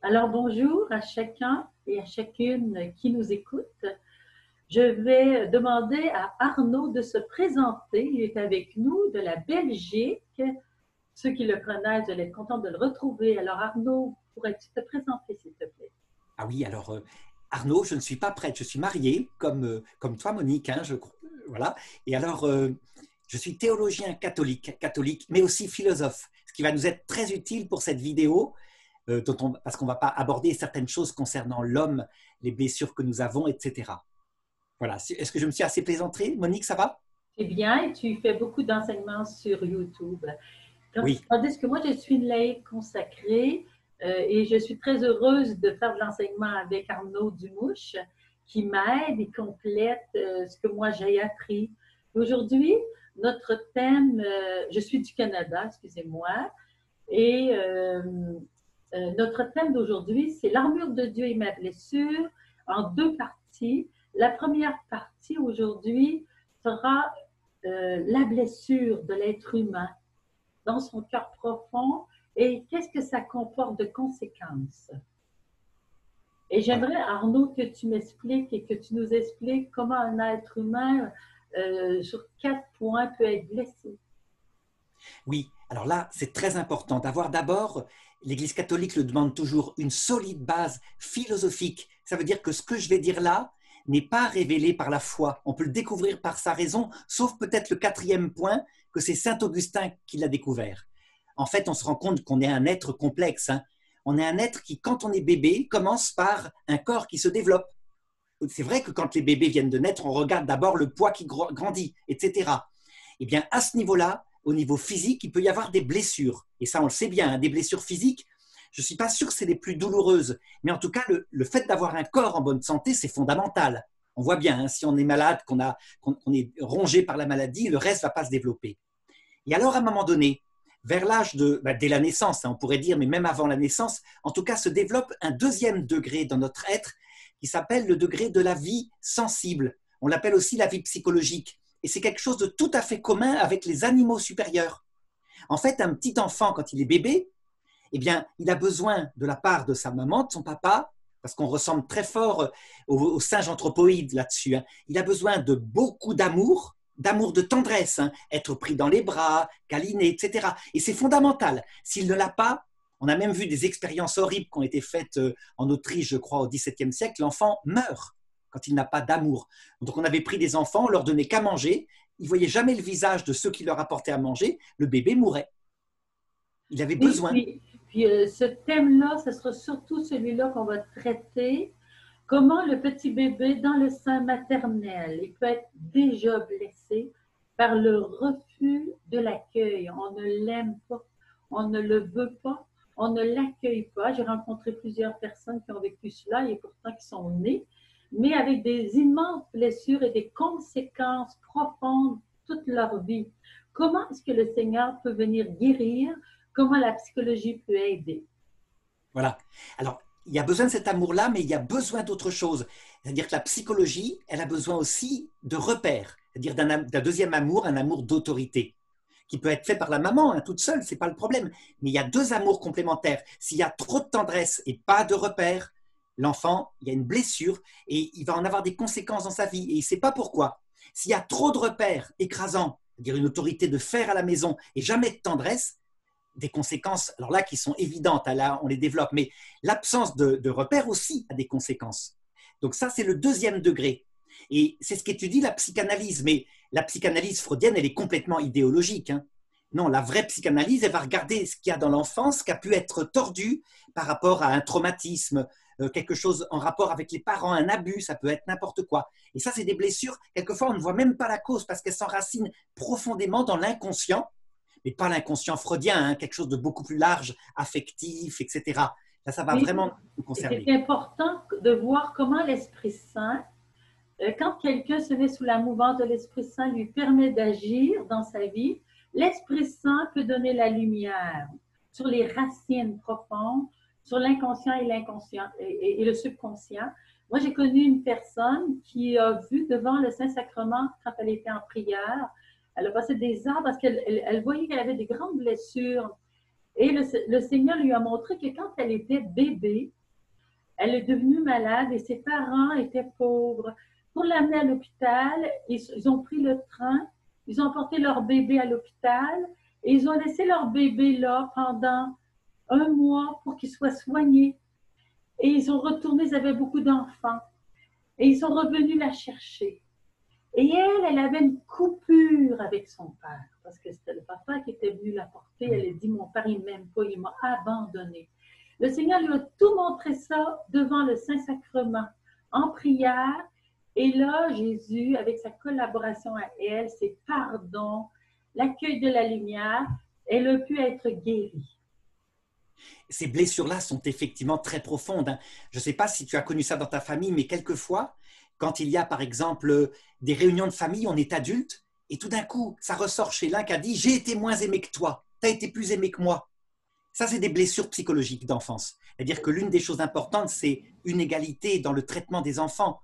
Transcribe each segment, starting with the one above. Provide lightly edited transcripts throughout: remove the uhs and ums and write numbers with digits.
Alors bonjour à chacun et à chacune qui nous écoute. Je vais demander à Arnaud de se présenter. Il est avec nous de la Belgique. Ceux qui le connaissent, je vais être contente de le retrouver. Alors Arnaud, pourrais-tu te présenter s'il te plaît? Ah oui, alors Arnaud, je ne suis pas prête, je suis marié comme toi Monique, hein, voilà. Et alors, je suis théologien catholique, mais aussi philosophe, ce qui va nous être très utile pour cette vidéo, parce qu'on ne va pas aborder certaines choses concernant l'homme, les blessures que nous avons, etc. Voilà, est-ce que je me suis assez plaisanté, Monique, ça va? C'est bien et tu fais beaucoup d'enseignements sur YouTube. Oui, Tandis que moi, je suis une laïque consacrée et je suis très heureuse de faire de l'enseignement avec Arnaud Dumouche qui m'aide et complète ce que moi j'ai appris. Aujourd'hui, notre thème, je suis du Canada, excusez-moi, et notre thème d'aujourd'hui, c'est l'armure de Dieu et ma blessure en deux parties. La première partie aujourd'hui sera la blessure de l'être humain dans son cœur profond et qu'est-ce que ça comporte de conséquences. Et voilà. j'aimerais, Arnaud, que tu m'expliques et que tu nous expliques comment un être humain sur 4 points peut être blessé. Oui, alors là, c'est très important d'avoir d'abord, l'Église catholique le demande toujours, une solide base philosophique. Ça veut dire que ce que je vais dire là n'est pas révélé par la foi. On peut le découvrir par sa raison, sauf peut-être le quatrième point, que c'est Saint Augustin qui l'a découvert. En fait, on se rend compte qu'on est un être complexe, hein. On est un être qui, quand on est bébé, commence par un corps qui se développe. C'est vrai que quand les bébés viennent de naître, on regarde d'abord le poids qui grandit, etc. Eh bien, à ce niveau-là, au niveau physique, il peut y avoir des blessures. Et ça, on le sait bien, hein, des blessures physiques, je ne suis pas sûr que c'est les plus douloureuses. Mais en tout cas, le fait d'avoir un corps en bonne santé, c'est fondamental. On voit bien, hein, si on est malade, qu'on est rongé par la maladie, le reste ne va pas se développer. Et alors, à un moment donné, vers l'âge dès la naissance, hein, on pourrait dire, mais même avant la naissance, en tout cas, se développe un deuxième degré dans notre être qui s'appelle le degré de la vie sensible. On l'appelle aussi la vie psychologique. Et c'est quelque chose de tout à fait commun avec les animaux supérieurs. En fait, un petit enfant, quand il est bébé, eh bien, il a besoin de la part de sa maman, de son papa, parce qu'on ressemble très fort au singe anthropoïde là-dessus, hein. Il a besoin de beaucoup d'amour de tendresse, hein, être pris dans les bras, câliné, etc. Et c'est fondamental. S'il ne l'a pas, on a même vu des expériences horribles qui ont été faites en Autriche, je crois, au XVIIe siècle, l'enfant meurt quand il n'a pas d'amour. Donc on avait pris des enfants, on leur donnait qu'à manger, ils ne voyaient jamais le visage de ceux qui leur apportaient à manger, le bébé mourait. Il avait Oui, besoin. puis ce thème-là, ce sera surtout celui-là qu'on va traiter. Comment le petit bébé dans le sein maternel, il peut être déjà blessé par le refus de l'accueil. On ne l'aime pas, on ne le veut pas, on ne l'accueille pas. J'ai rencontré plusieurs personnes qui ont vécu cela et pourtant qui sont nées, mais avec des immenses blessures et des conséquences profondes toute leur vie. Comment est-ce que le Seigneur peut venir guérir? Comment la psychologie peut aider? Voilà. Alors, il y a besoin de cet amour-là, mais il y a besoin d'autre chose. C'est-à-dire que la psychologie, elle a besoin aussi de repères, c'est-à-dire d'un deuxième amour, un amour d'autorité, qui peut être fait par la maman, hein, toute seule, c'est pas le problème. Mais il y a deux amours complémentaires. S'il y a trop de tendresse et pas de repères, l'enfant, il y a une blessure et il va en avoir des conséquences dans sa vie et il ne sait pas pourquoi. S'il y a trop de repères écrasants, c'est-à-dire une autorité de fer à la maison et jamais de tendresse, des conséquences, alors là, qui sont évidentes, là, on les développe, mais l'absence de repères aussi a des conséquences. Donc ça, c'est le deuxième degré. Et c'est ce qu'étudie la psychanalyse. Mais la psychanalyse freudienne, elle est complètement idéologique, hein. Non, la vraie psychanalyse, elle va regarder ce qu'il y a dans l'enfance qui a pu être tordu par rapport à un traumatisme, quelque chose en rapport avec les parents, un abus, ça peut être n'importe quoi. Et ça, c'est des blessures, quelquefois, on ne voit même pas la cause parce qu'elles s'enracinent profondément dans l'inconscient, mais pas l'inconscient freudien, hein, quelque chose de beaucoup plus large, affectif, etc. Là, ça va Oui, vraiment nous et c'est concerner. important de voir comment l'Esprit Saint, quand quelqu'un se met sous la mouvance de l'Esprit Saint, lui permet d'agir dans sa vie, l'Esprit Saint peut donner la lumière sur les racines profondes, sur l'inconscient et l'inconscient et le subconscient. Moi, j'ai connu une personne qui a vu devant le Saint-Sacrement quand elle était en prière. Elle a passé des heures parce qu'elle voyait qu'elle avait des grandes blessures. Et le Seigneur lui a montré que quand elle était bébé, elle est devenue malade et ses parents étaient pauvres. Pour l'amener à l'hôpital, ils ont pris le train, ils ont porté leur bébé à l'hôpital et ils ont laissé leur bébé là pendant un mois pour qu'il soit soigné. Et ils ont retourné, ils avaient beaucoup d'enfants. Et ils sont revenus la chercher. Et elle avait une coupure avec son père, parce que c'était le papa qui était venu la porter. Elle a dit, mon père, il ne m'aime pas, il m'a abandonné. Le Seigneur lui a tout montré ça devant le Saint-Sacrement, en prière. Et là, Jésus, avec sa collaboration à elle, ses pardons, l'accueil de la lumière, elle a pu être guérie. Ces blessures-là sont effectivement très profondes, hein. Je ne sais pas si tu as connu ça dans ta famille, mais quelquefois, quand il y a par exemple des réunions de famille, on est adulte, et tout d'un coup, ça ressort chez l'un qui a dit « j'ai été moins aimé que toi, tu as été plus aimé que moi ». Ça, c'est des blessures psychologiques d'enfance. C'est-à-dire que l'une des choses importantes, c'est une égalité dans le traitement des enfants.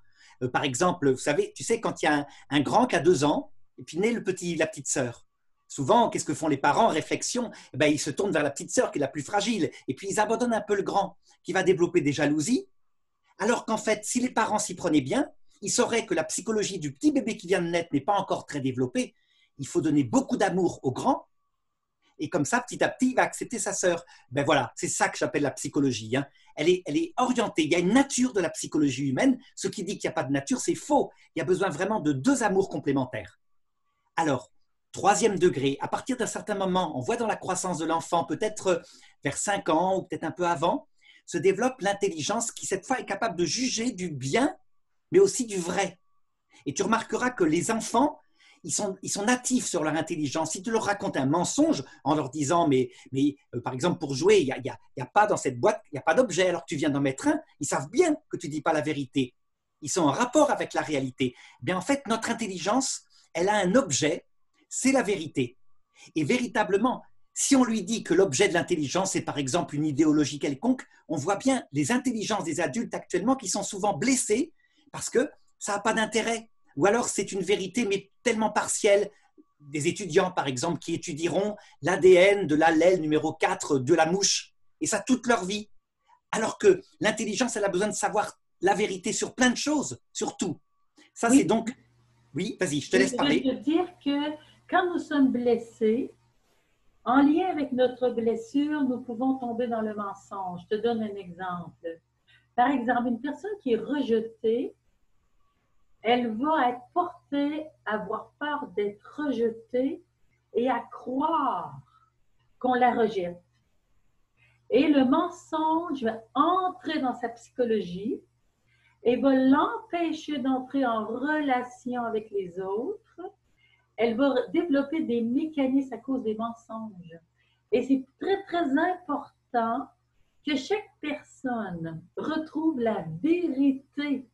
Par exemple, vous savez, tu sais, quand il y a un grand qui a 2 ans, et puis naît la petite sœur. Souvent, qu'est-ce que font les parents? Réflexion, ils se tournent vers la petite sœur qui est la plus fragile, et puis ils abandonnent un peu le grand, qui va développer des jalousies, alors qu'en fait, si les parents s'y prenaient bien, ils sauraient que la psychologie du petit bébé qui vient de naître n'est pas encore très développée. Il faut donner beaucoup d'amour au grand, et comme ça, petit à petit, il va accepter sa sœur. Ben voilà, c'est ça que j'appelle la psychologie, hein. Elle est orientée. Il y a une nature de la psychologie humaine. Ce qui dit qu'il n'y a pas de nature, c'est faux. Il y a besoin vraiment de 2 amours complémentaires. Alors, 3e degré, à partir d'un certain moment, on voit dans la croissance de l'enfant, peut-être vers 5 ans ou peut-être un peu avant, se développe l'intelligence qui, cette fois, est capable de juger du bien, mais aussi du vrai. Et tu remarqueras que les enfants, ils sont natifs sur leur intelligence. Si tu leur racontes un mensonge en leur disant, par exemple, pour jouer, il y a pas dans cette boîte, il n'y a pas d'objet, alors que tu viens d'en mettre un, ils savent bien que tu ne dis pas la vérité. Ils sont en rapport avec la réalité. Bien, en fait, notre intelligence, elle a un objet, c'est la vérité. Et véritablement, si on lui dit que l'objet de l'intelligence est par exemple une idéologie quelconque, on voit bien les intelligences des adultes actuellement qui sont souvent blessées parce que ça n'a pas d'intérêt. Ou alors c'est une vérité mais tellement partielle. Des étudiants par exemple qui étudieront l'ADN de l'allèle numéro 4 de la mouche, et ça toute leur vie. Alors que l'intelligence, elle a besoin de savoir la vérité sur plein de choses, sur tout. Ça, Oui. c'est donc... Oui, vas-y, je te laisse parler. Je veux dire que quand nous sommes blessés, en lien avec notre blessure, nous pouvons tomber dans le mensonge. Je te donne un exemple. Par exemple, une personne qui est rejetée, elle va être portée à avoir peur d'être rejetée et à croire qu'on la rejette. Et le mensonge va entrer dans sa psychologie et va l'empêcher d'entrer en relation avec les autres. Elle va développer des mécanismes à cause des mensonges. Et c'est très, très important que chaque personne retrouve la vérité.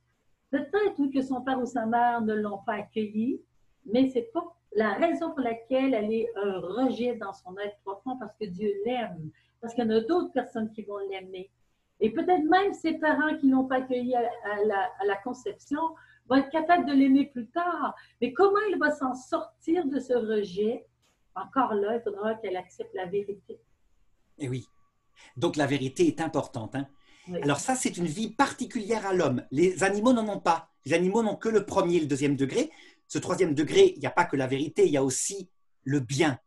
Peut-être que son père ou sa mère ne l'ont pas accueillie, mais ce n'est pas la raison pour laquelle elle est un rejet dans son être profond, parce que Dieu l'aime, parce qu'il y en a d'autres personnes qui vont l'aimer. Et peut-être même ses parents qui ne l'ont pas accueilli à la conception vont être capables de l'aimer plus tard. Mais comment elle va s'en sortir de ce rejet? Encore là, il faudra qu'elle accepte la vérité. Et oui. Donc la vérité est importante, hein. Oui. Alors ça, c'est une vie particulière à l'homme. Les animaux n'en ont pas. Les animaux n'ont que le 1er et le 2e degré. Ce 3e degré, il n'y a pas que la vérité, il y a aussi le bien.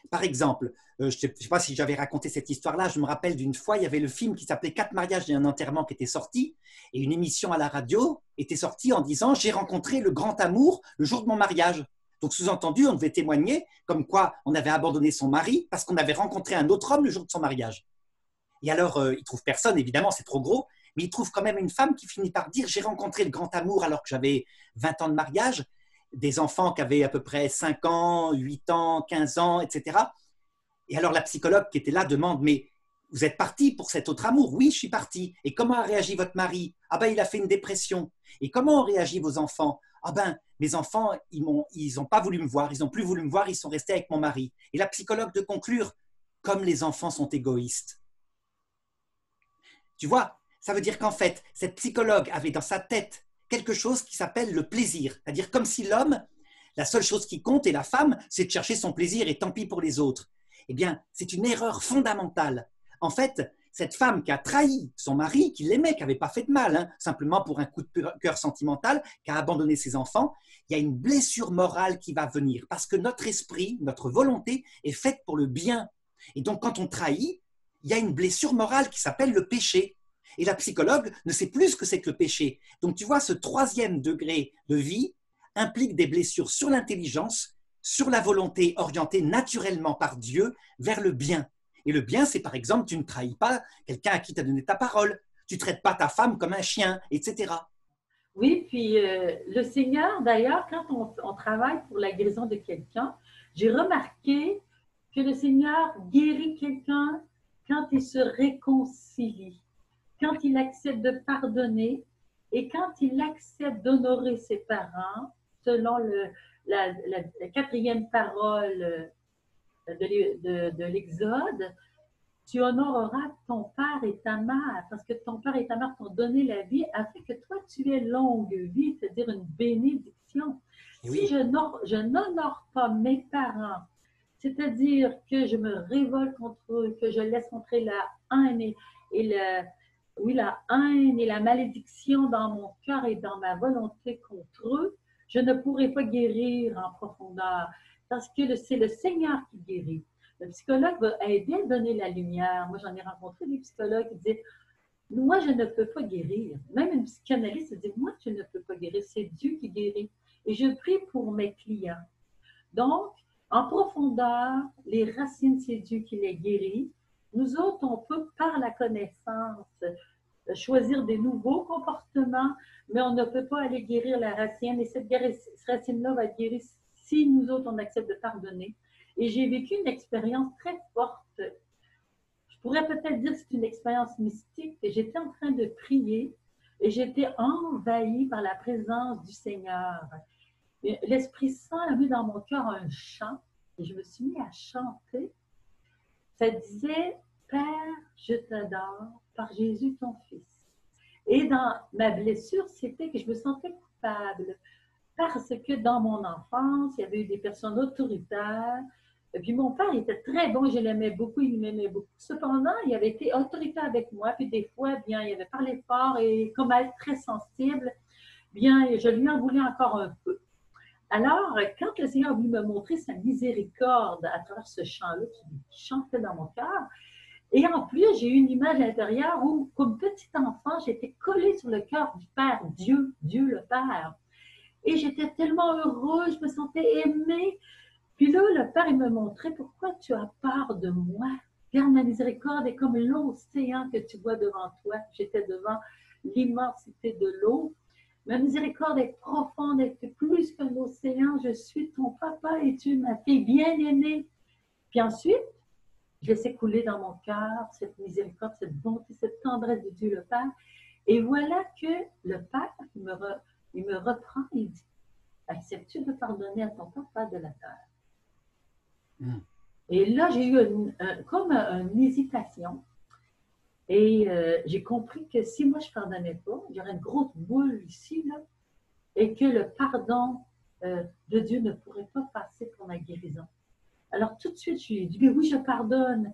Par exemple, je ne sais pas si j'avais raconté cette histoire-là, je me rappelle d'une fois, il y avait le film qui s'appelait 4 mariages et un enterrement qui était sorti, et une émission à la radio était sortie en disant « J'ai rencontré le grand amour le jour de mon mariage ». Donc sous-entendu, on devait témoigner comme quoi on avait abandonné son mari parce qu'on avait rencontré un autre homme le jour de son mariage. Et alors, il ne trouve personne, évidemment, c'est trop gros, mais il trouve quand même une femme qui finit par dire « J'ai rencontré le grand amour alors que j'avais 20 ans de mariage ». Des enfants qui avaient à peu près 5 ans, 8 ans, 15 ans, etc. Et alors la psychologue qui était là demande « Mais vous êtes parti pour cet autre amour ?» « Oui, je suis parti. » « Et comment a réagi votre mari ?»« Ah ben, il a fait une dépression. » « Et comment ont réagi vos enfants ?»« Ah ben, mes enfants, ils n'ont pas voulu me voir, ils n'ont plus voulu me voir, ils sont restés avec mon mari. » Et la psychologue de conclure « Comme les enfants sont égoïstes. » Tu vois, ça veut dire qu'en fait, cette psychologue avait dans sa tête quelque chose qui s'appelle le plaisir. C'est-à-dire comme si l'homme, la seule chose qui compte, et la femme, c'est de chercher son plaisir et tant pis pour les autres. Eh bien, c'est une erreur fondamentale. En fait, cette femme qui a trahi son mari, qui l'aimait, qui n'avait pas fait de mal, hein, simplement pour un coup de cœur sentimental, qui a abandonné ses enfants, il y a une blessure morale qui va venir parce que notre esprit, notre volonté est faite pour le bien. Et donc, quand on trahit, il y a une blessure morale qui s'appelle le péché. Et la psychologue ne sait plus ce que c'est que le péché. Donc, tu vois, ce troisième degré de vie implique des blessures sur l'intelligence, sur la volonté orientée naturellement par Dieu vers le bien. Et le bien, c'est par exemple, tu ne trahis pas quelqu'un à qui tu as donné ta parole, tu ne traites pas ta femme comme un chien, etc. Oui, puis le Seigneur, d'ailleurs, quand on travaille pour la guérison de quelqu'un, j'ai remarqué que le Seigneur guérit quelqu'un quand il se réconcilie, quand il accepte de pardonner et quand il accepte d'honorer ses parents, selon la quatrième parole de l'Exode, tu honoreras ton père et ta mère, parce que ton père et ta mère t'ont donné la vie afin que toi tu aies longue vie, c'est-à-dire une bénédiction. Et Si oui, je n'honore pas mes parents, c'est-à-dire que je me révolte contre eux, que je laisse entrer la haine oui, la haine et la malédiction dans mon cœur et dans ma volonté contre eux, je ne pourrai pas guérir en profondeur, parce que c'est le Seigneur qui guérit. Le psychologue va aider à donner la lumière. Moi, j'en ai rencontré des psychologues qui disaient, moi, je ne peux pas guérir. Même une psychanalyste dit, moi, je ne peux pas guérir. C'est Dieu qui guérit. Et je prie pour mes clients. Donc, en profondeur, les racines, c'est Dieu qui les guérit. Nous autres, on peut, par la connaissance, choisir des nouveaux comportements, mais on ne peut pas aller guérir la racine. Et cette racine-là va être guérie si nous autres, on accepte de pardonner. Et j'ai vécu une expérience très forte. Je pourrais peut-être dire que c'est une expérience mystique. J'étais en train de prier et j'étais envahie par la présence du Seigneur. L'Esprit Saint a mis dans mon cœur un chant et je me suis mis à chanter. Ça disait, Père, je t'adore par Jésus ton Fils. Et dans ma blessure, c'était que je me sentais coupable parce que dans mon enfance, il y avait eu des personnes autoritaires. Et puis mon père était très bon, je l'aimais beaucoup, il m'aimait beaucoup. Cependant, il avait été autoritaire avec moi, puis des fois, bien, il avait parlé fort et comme être très sensible, bien, je lui en voulais encore un peu. Alors, quand le Seigneur a voulu me montrer sa miséricorde à travers ce chant-là qui chantait dans mon cœur, et en plus, j'ai eu une image intérieure où, comme petit enfant, j'étais collée sur le cœur du Père, Dieu, Dieu le Père. Et j'étais tellement heureuse, je me sentais aimée. Puis là, le Père, il me montrait pourquoi tu as peur de moi. Regarde, ma miséricorde est comme l'océan que tu vois devant toi. J'étais devant l'immensité de l'eau. Ma miséricorde est profonde, elle fait plus qu'un océan. Je suis ton papa et tu es ma fille bien-aimée. Puis ensuite, je laissais couler dans mon cœur cette miséricorde, cette bonté, cette tendresse de Dieu le Père. Et voilà que le Père, il me reprend et dit, acceptes-tu de pardonner à ton papa de la terre? Et là, j'ai eu comme une hésitation. Et j'ai compris que si moi je ne pardonnais pas, il y aurait une grosse boule ici, là, et que le pardon de Dieu ne pourrait pas passer pour ma guérison. Alors tout de suite, je lui ai dit, mais oui, je pardonne.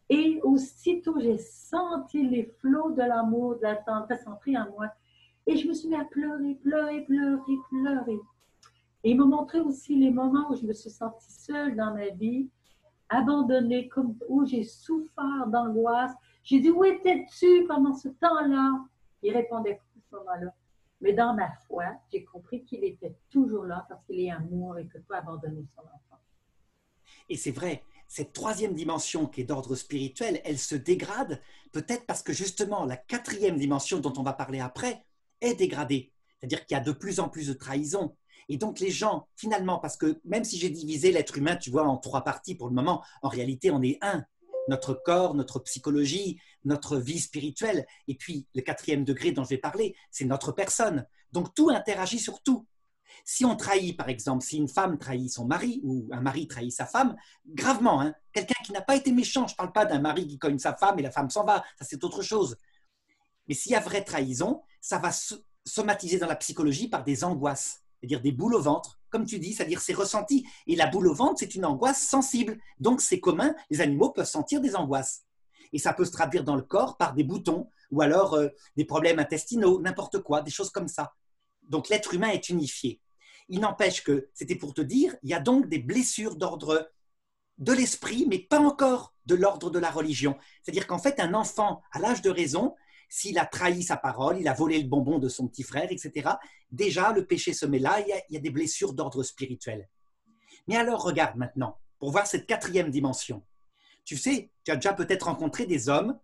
Et aussitôt, j'ai senti les flots de l'amour, de la tendresse entrer en moi. Et je me suis mis à pleurer, pleurer, pleurer, pleurer. Et il m'a montré aussi les moments où je me suis sentie seule dans ma vie, abandonnée, comme, où j'ai souffert d'angoisse. J'ai dit, où étais-tu pendant ce temps-là? Il répondait pas à ce moment-là. Mais dans ma foi, j'ai compris qu'il était toujours là parce qu'il est amour et qu'il ne peut pas abandonner son enfant. et c'est vrai, cette troisième dimension qui est d'ordre spirituel, elle se dégrade peut-être parce que justement la quatrième dimension dont on va parler après est dégradée. C'est-à-dire qu'il y a de plus en plus de trahison. Et donc les gens, finalement, parce que même si j'ai divisé l'être humain, tu vois, en trois parties pour le moment, en réalité on est un. Notre corps, notre psychologie, notre vie spirituelle. Et puis le quatrième degré dont je vais parler, c'est notre personne. Donc tout interagit sur tout. Si on trahit, par exemple, si une femme trahit son mari ou un mari trahit sa femme, gravement, hein, quelqu'un qui n'a pas été méchant, je ne parle pas d'un mari qui cogne sa femme et la femme s'en va, ça c'est autre chose. Mais s'il y a vraie trahison, ça va somatiser dans la psychologie par des angoisses, c'est-à-dire des boules au ventre, comme tu dis, c'est-à-dire c'est ressenti. Et la boule au ventre, c'est une angoisse sensible. Donc c'est commun, les animaux peuvent sentir des angoisses. Et ça peut se traduire dans le corps par des boutons ou alors des problèmes intestinaux, n'importe quoi, des choses comme ça. Donc l'être humain est unifié. Il n'empêche que, c'était pour te dire, il y a donc des blessures d'ordre de l'esprit, mais pas encore de l'ordre de la religion. C'est-à-dire qu'en fait, un enfant, à l'âge de raison, s'il a trahi sa parole, il a volé le bonbon de son petit frère, etc., déjà, le péché se met là, il y a des blessures d'ordre spirituel. Mais alors, regarde maintenant, pour voir cette quatrième dimension. Tu sais, tu as déjà peut-être rencontré des hommes,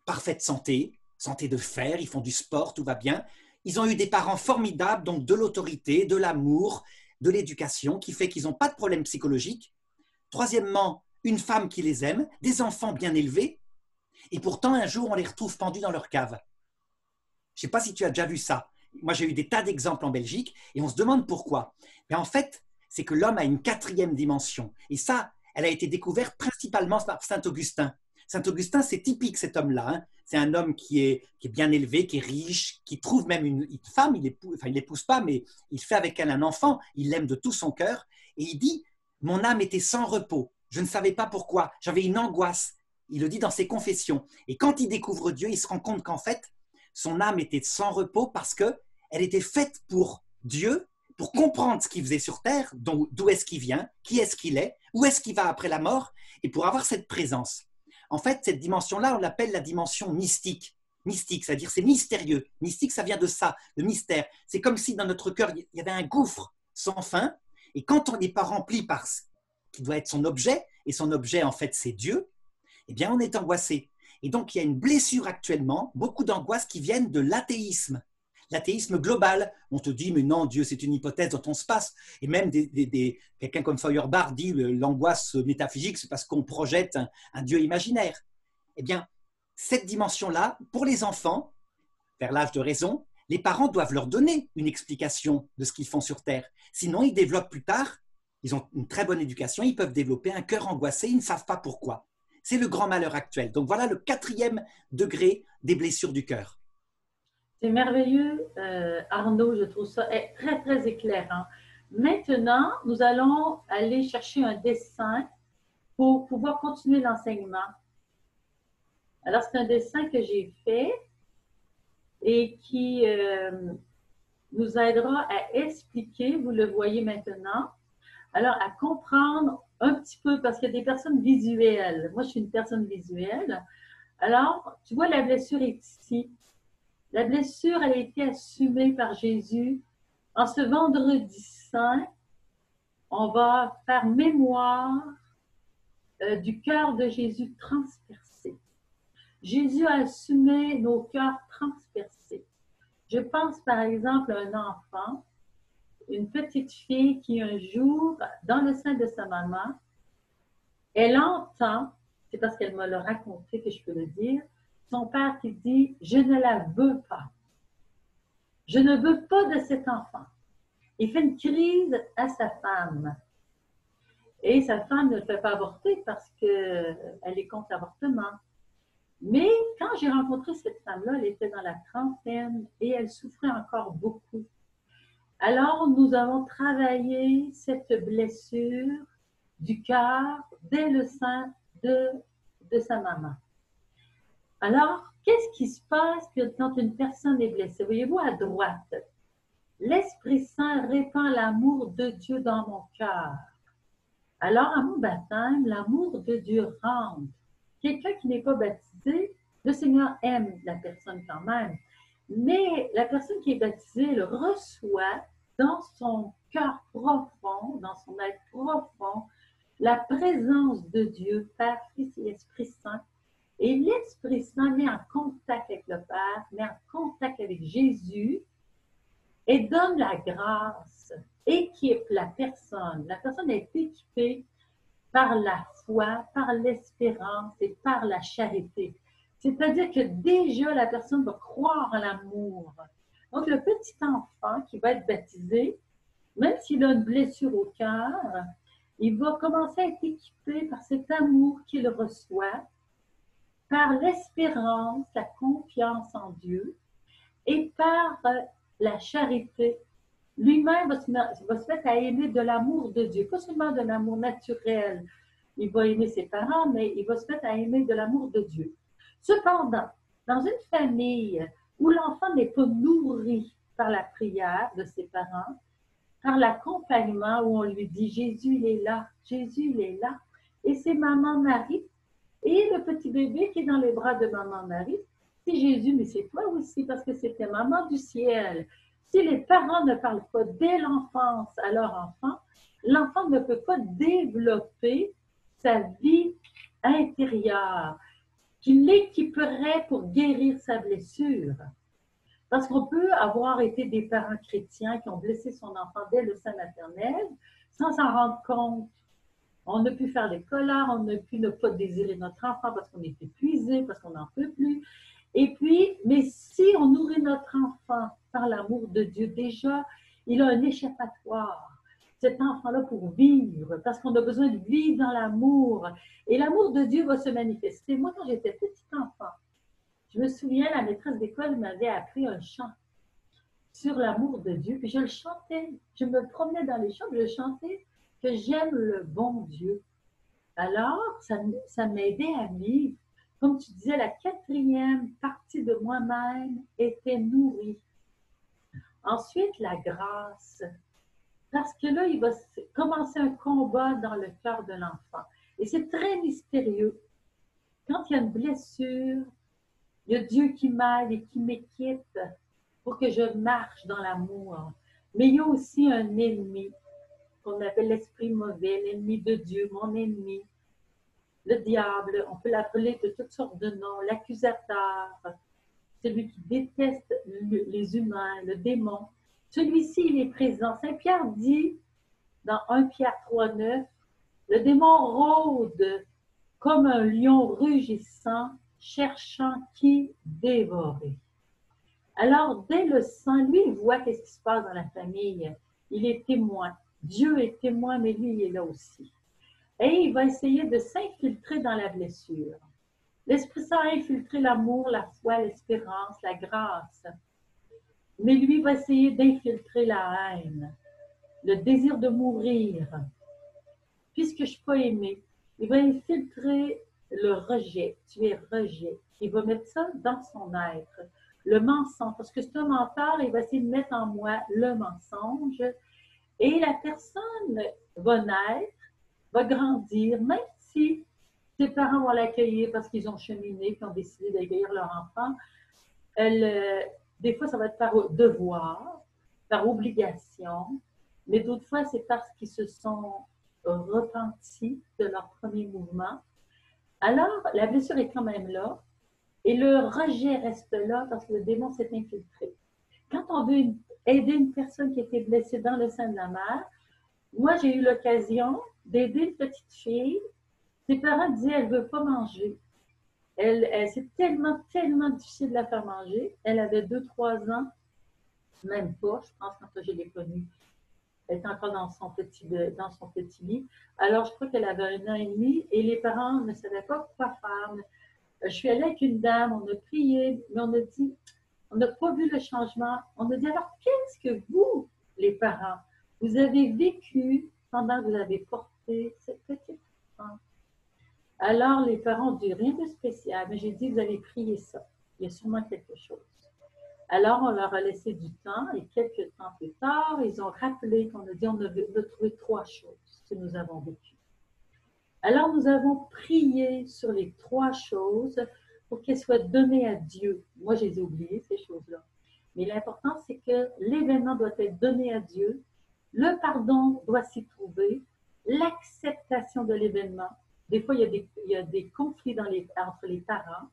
parfaite santé, santé de fer, ils font du sport, tout va bien. Ils ont eu des parents formidables, donc de l'autorité, de l'amour, de l'éducation, qui fait qu'ils n'ont pas de problème psychologique. Troisièmement, une femme qui les aime, des enfants bien élevés, et pourtant un jour on les retrouve pendus dans leur cave. Je ne sais pas si tu as déjà vu ça. Moi j'ai eu des tas d'exemples en Belgique et on se demande pourquoi. Mais en fait, c'est que l'homme a une quatrième dimension. Et ça, elle a été découverte principalement par Saint Augustin. Saint Augustin, c'est typique cet homme-là. Hein. C'est un homme qui est bien élevé, qui est riche, qui trouve même une femme, il l'épouse pas, mais il fait avec elle un enfant, il l'aime de tout son cœur. Et il dit, mon âme était sans repos, je ne savais pas pourquoi, j'avais une angoisse. Il le dit dans ses confessions. Et quand il découvre Dieu, il se rend compte qu'en fait, son âme était sans repos parce qu'elle était faite pour Dieu, pour comprendre ce qu'il faisait sur terre, d'où est-ce qu'il vient, qui est-ce qu'il est, où est-ce qu'il va après la mort, et pour avoir cette présence. En fait, cette dimension-là, on l'appelle la dimension mystique. Mystique, c'est-à-dire c'est mystérieux. Mystique, ça vient de ça, le mystère. C'est comme si dans notre cœur, il y avait un gouffre sans fin, et quand on n'est pas rempli par ce qui doit être son objet, et son objet, en fait, c'est Dieu, eh bien, on est angoissé. Et donc, il y a une blessure actuellement, beaucoup d'angoisses qui viennent de l'athéisme. L'athéisme global, on te dit, mais non, Dieu, c'est une hypothèse dont on se passe. Et même quelqu'un comme Feuerbach dit, l'angoisse métaphysique, c'est parce qu'on projette un Dieu imaginaire. Eh bien, cette dimension-là, pour les enfants, vers l'âge de raison, les parents doivent leur donner une explication de ce qu'ils font sur Terre. Sinon, ils développent plus tard, ils ont une très bonne éducation, ils peuvent développer un cœur angoissé, ils ne savent pas pourquoi. C'est le grand malheur actuel. Donc voilà le 4e degré des blessures du cœur. C'est merveilleux, Arnaud, je trouve ça très, très éclairant. Maintenant, nous allons aller chercher un dessin pour pouvoir continuer l'enseignement. Alors, c'est un dessin que j'ai fait et qui nous aidera à expliquer, vous le voyez maintenant, alors à comprendre un petit peu, parce qu'il y a des personnes visuelles. Moi, je suis une personne visuelle. Alors, tu vois, la blessure est ici. La blessure, elle a été assumée par Jésus. En ce vendredi saint, on va faire mémoire du cœur de Jésus transpercé. Jésus a assumé nos cœurs transpercés. Je pense par exemple à un enfant, une petite fille qui un jour, dans le sein de sa maman, elle entend, c'est parce qu'elle me l'a raconté que je peux le dire, son père qui dit « Je ne la veux pas. Je ne veux pas de cet enfant. » Il fait une crise à sa femme. Et sa femme ne le fait pas avorter parce qu'elle est contre l'avortement. Mais quand j'ai rencontré cette femme-là, elle était dans la trentaine et elle souffrait encore beaucoup. Alors, nous avons travaillé cette blessure du cœur dès le sein de sa maman. Alors, qu'est-ce qui se passe quand une personne est blessée? Voyez-vous à droite, l'Esprit Saint répand l'amour de Dieu dans mon cœur. Alors, à mon baptême, l'amour de Dieu rentre. Quelqu'un qui n'est pas baptisé, le Seigneur aime la personne quand même. Mais la personne qui est baptisée le reçoit dans son cœur profond, dans son être profond, la présence de Dieu, Père, Fils et Esprit Saint. Et l'Esprit Saint met en contact avec le Père, met en contact avec Jésus et donne la grâce, équipe la personne. La personne est équipée par la foi, par l'espérance et par la charité. C'est-à-dire que déjà, la personne va croire en l'amour. Donc, le petit enfant qui va être baptisé, même s'il a une blessure au cœur, il va commencer à être équipé par cet amour qu'il reçoit, par l'espérance, la confiance en Dieu et par la charité. lui-même va se mettre à aimer de l'amour de Dieu, pas seulement de l'amour naturel. Il va aimer ses parents, mais il va se mettre à aimer de l'amour de Dieu. Cependant, dans une famille où l'enfant n'est pas nourri par la prière de ses parents, par l'accompagnement où on lui dit Jésus, il est là, Jésus, il est là, et c'est maman Marie, et le petit bébé qui est dans les bras de maman Marie, c'est Jésus, mais c'est toi aussi, parce que c'était maman du ciel. Si les parents ne parlent pas dès l'enfance à leur enfant, l'enfant ne peut pas développer sa vie intérieure qui l'équiperait pour guérir sa blessure. Parce qu'on peut avoir été des parents chrétiens qui ont blessé son enfant dès le sein maternel sans s'en rendre compte. On a pu faire des colères, on a pu ne pas désirer notre enfant parce qu'on est épuisé, parce qu'on n'en peut plus. Et puis, mais si on nourrit notre enfant par l'amour de Dieu, déjà, il a un échappatoire. Cet enfant-là pour vivre, parce qu'on a besoin de vivre dans l'amour. Et l'amour de Dieu va se manifester. Moi, quand j'étais petit enfant, je me souviens, la maîtresse d'école m'avait appris un chant sur l'amour de Dieu, puis je le chantais. Je me promenais dans les champs, je chantais que j'aime le bon Dieu. Alors, ça m'aidait à vivre. Comme tu disais, la quatrième partie de moi-même était nourrie. Ensuite, la grâce. Parce que là, il va commencer un combat dans le cœur de l'enfant. Et c'est très mystérieux. Quand il y a une blessure, il y a Dieu qui m'aide et qui m'équipe pour que je marche dans l'amour. Mais il y a aussi un ennemi qu'on appelle l'esprit mauvais, l'ennemi de Dieu, mon ennemi, le diable, on peut l'appeler de toutes sortes de noms, l'accusateur, celui qui déteste les humains, le démon. Celui-ci, il est présent. Saint Pierre dit dans 1 Pierre 3,9, le démon rôde comme un lion rugissant, cherchant qui dévorer. Alors, dès le sang, lui, il voit qu'est-ce qui se passe dans la famille. Il est témoin. Dieu est témoin, mais lui, il est là aussi. Et il va essayer de s'infiltrer dans la blessure. L'Esprit Saint a infiltré l'amour, la foi, l'espérance, la grâce. Mais lui va essayer d'infiltrer la haine, le désir de mourir. Puisque je ne suis pas aimée, il va infiltrer le rejet. Tu es rejet. Il va mettre ça dans son être. Le mensonge, parce que c'est un menteur, il va essayer de mettre en moi le mensonge. Et la personne va naître, va grandir, même si ses parents vont l'accueillir parce qu'ils ont cheminé, qu'ils ont décidé d'accueillir leur enfant. Des fois, ça va être par devoir, par obligation, mais d'autres fois, c'est parce qu'ils se sont repentis de leur premier mouvement. Alors, la blessure est quand même là et le rejet reste là parce que le démon s'est infiltré. Quand on veut aider une personne qui a été blessée dans le sein de la mère, moi, j'ai eu l'occasion d'aider une petite fille. Ses parents disaient qu'elle ne veut pas manger. C'est tellement, tellement difficile de la faire manger. Elle avait 2-3 ans, même pas, je pense, quand je l'ai connue. Elle était encore dans son petit lit. Alors, je crois qu'elle avait 1 an et demi et les parents ne savaient pas quoi faire. Je suis allée avec une dame, on a prié, mais on a dit, on n'a pas vu le changement. On a dit, alors, qu'est-ce que vous, les parents, vous avez vécu pendant que vous avez porté cette petite enfant? Alors, les parents ont dit rien de spécial, mais j'ai dit, vous allez prier ça. Il y a sûrement quelque chose. Alors, on leur a laissé du temps et quelques temps plus tard, ils ont rappelé qu'on a dit, on a trouvé 3 choses que nous avons vécues. Alors, nous avons prié sur les 3 choses pour qu'elles soient données à Dieu. Moi, je les ai oubliées, ces choses-là. Mais l'important, c'est que l'événement doit être donné à Dieu, le pardon doit s'y trouver, l'acceptation de l'événement. Des fois, il y a des conflits entre les parents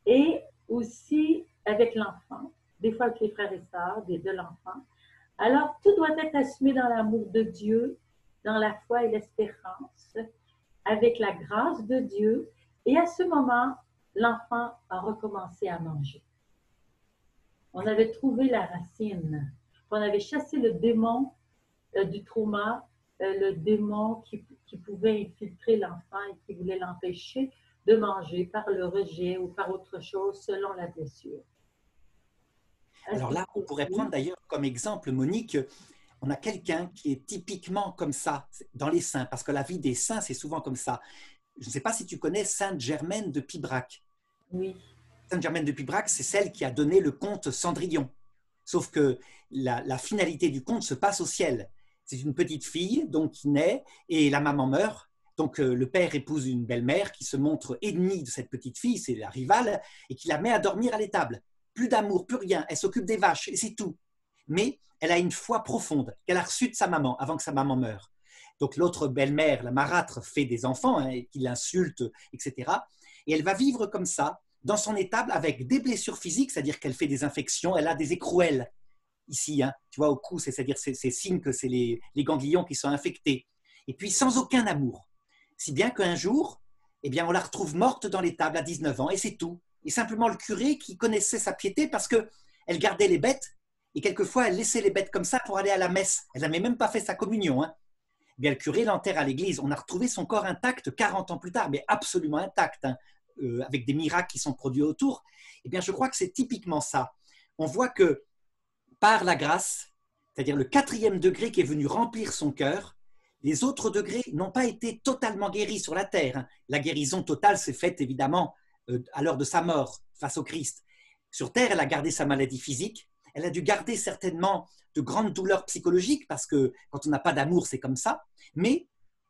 et aussi avec l'enfant, des fois avec les frères et sœurs de l'enfant. Alors, tout doit être assumé dans l'amour de Dieu, dans la foi et l'espérance, avec la grâce de Dieu. Et à ce moment, l'enfant a recommencé à manger. On avait trouvé la racine. On avait chassé le démon du trauma, le démon qui pouvait infiltrer l'enfant et qui voulait l'empêcher de manger par le rejet ou par autre chose selon la blessure. Alors là, on pourrait prendre Oui, d'ailleurs comme exemple, Monique, on a quelqu'un qui est typiquement comme ça dans les saints, parce que la vie des saints, c'est souvent comme ça. Je ne sais pas si tu connais Sainte Germaine de Pibrac. oui, Sainte-Germaine de Pibrac, c'est celle qui a donné le conte Cendrillon. Sauf que la finalité du conte se passe au ciel. C'est une petite fille donc, qui naît et la maman meurt. Donc le père épouse une belle-mère qui se montre ennemie de cette petite fille, c'est la rivale, et qui la met à dormir à l'étable. Plus d'amour, plus rien. Elle s'occupe des vaches et c'est tout. Mais elle a une foi profonde qu'elle a reçue de sa maman avant que sa maman meure. Donc l'autre belle-mère, la marâtre, fait des enfants hein, qui l'insultent, etc. Et elle va vivre comme ça dans son étable avec des blessures physiques, c'est-à-dire qu'elle fait des infections, elle a des écrouelles ici, hein, tu vois, au cou, c'est-à-dire c'est signe que c'est les ganglions qui sont infectés. Et puis sans aucun amour. Si bien qu'un jour, eh bien, on la retrouve morte dans l'étable à 19 ans, et c'est tout. Et simplement le curé qui connaissait sa piété parce qu'elle gardait les bêtes, et quelquefois elle laissait les bêtes comme ça pour aller à la messe. Elle n'avait même pas fait sa communion. Hein. Eh bien, le curé l'enterre à l'église. On a retrouvé son corps intact 40 ans plus tard, mais absolument intact. Hein avec des miracles qui sont produits autour, eh bien, je crois que c'est typiquement ça. On voit que par la grâce, c'est-à-dire le 4e degré qui est venu remplir son cœur, les autres degrés n'ont pas été totalement guéris sur la terre. La guérison totale s'est faite évidemment à l'heure de sa mort face au Christ. Sur terre, elle a gardé sa maladie physique, elle a dû garder certainement de grandes douleurs psychologiques parce que quand on n'a pas d'amour, c'est comme ça, mais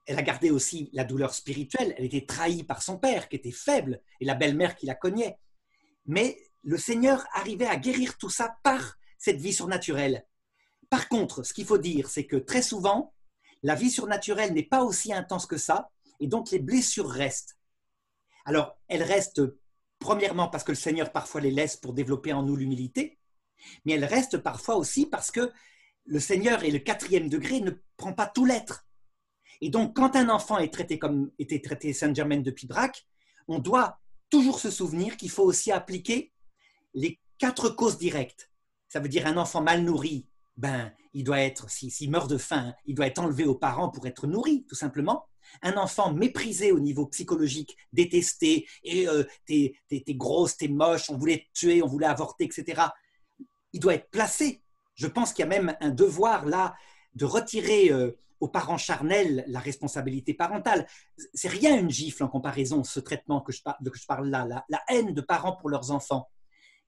elle a gardé aussi la douleur spirituelle. Elle était trahie par son père, qui était faible, et la belle-mère qui la cognait. Mais le Seigneur arrivait à guérir tout ça par cette vie surnaturelle. Par contre, ce qu'il faut dire, c'est que très souvent, la vie surnaturelle n'est pas aussi intense que ça, et donc les blessures restent. Alors, elles restent premièrement parce que le Seigneur parfois les laisse pour développer en nous l'humilité, mais elles restent parfois aussi parce que le Seigneur et le 4e degré ne prend pas tout l'être. Et donc, quand un enfant est traité comme était traité Sainte-Germaine de Pibrac, on doit toujours se souvenir qu'il faut aussi appliquer les 4 causes directes. Ça veut dire un enfant mal nourri, ben, il doit être, s'il meurt de faim, il doit être enlevé aux parents pour être nourri, tout simplement. Un enfant méprisé au niveau psychologique, détesté, et t'es grosse, t'es moche, on voulait te tuer, on voulait avorter, etc. Il doit être placé. Je pense qu'il y a même un devoir là de retirer aux parents charnels la responsabilité parentale. C'est rien une gifle en comparaison, ce traitement que je parle là, la haine de parents pour leurs enfants.